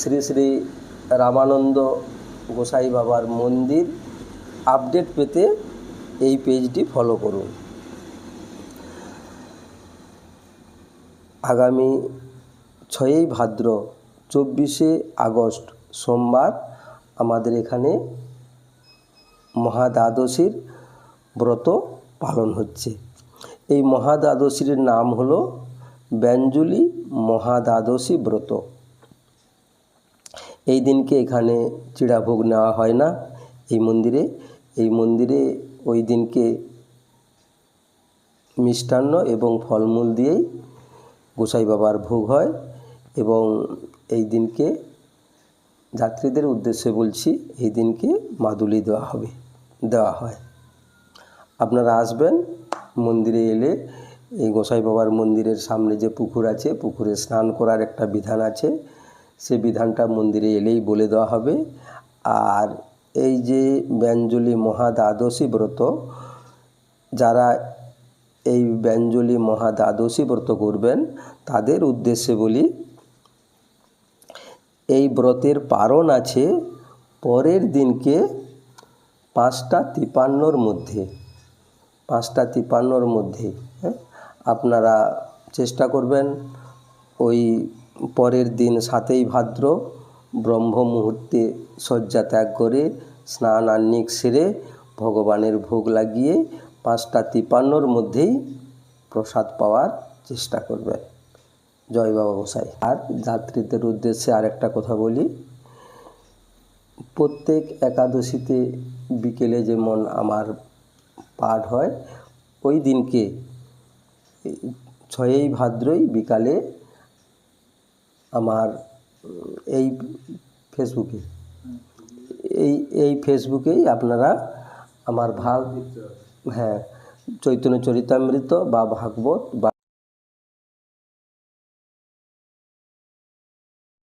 শ্রী শ্রী রামানন্দ গোসাই বাবার মন্দির আপডেট পেতে এই পেজটি ফলো করুন। আগামী 6ই ভাদ্র 24শে আগস্ট সোমবার আমাদের এখানে মহাদ্বাদশীর ব্রত পালন হচ্ছে। এই মহাদ্বাদশীর নাম হলো ব্যঞ্জলি মহাদ্বাদশী ব্রত। এই দিনকে এখানে চিড়াভোগ নেওয়া হয় না এই মন্দিরে ওই দিনকে মিষ্টান্ন এবং ফলমূল দিয়েই গোসাই বাবার ভোগ হয় এবং এই দিনকে যাত্রীদের উদ্দেশ্যে বলছি, এই দিনকে মাদুলি দেওয়া হয়। আপনারা আসবেন, মন্দিরে এলে এই গোসাই বাবার মন্দিরের সামনে যে পুকুর আছে, পুকুরে স্নান করার একটা বিধান আছে, সে বিধানটা মন্দিরে এলেই বলে দেওয়া হবে। আর এই যে ব্যঞ্জলি মহাদ্বাদশী ব্রত, যারা এই ব্যঞ্জলি মহাদ্বাদশী ব্রত করবেন তাদের উদ্দেশ্যে বলি, এই ব্রতের পারণ আছে পরের দিনকে 5:53 মধ্যে আপনারা চেষ্টা করবেন ওই পরের দিন 7ই ভাদ্র ব্রহ্ম মুহূর্তে শয্যা ত্যাগ করে স্নান আহ্নিক সেরে ভগবানের ভোগ লাগিয়ে 5:53 মধ্যেই প্রসাদ পাওয়ার চেষ্টা করবেন। জয় বাবা গোসাই। আর যাত্রীদের উদ্দেশ্যে আরেকটা কথা বলি, প্রত্যেক একাদশীতে বিকেলে যেমন আমার পাঠ হয়, ওই দিনকে 6ই ভাদ্রই বিকালে আমার এই ফেসবুকেই আপনারা আমার চৈতন্য চরিতামৃত বা ভাগবত বা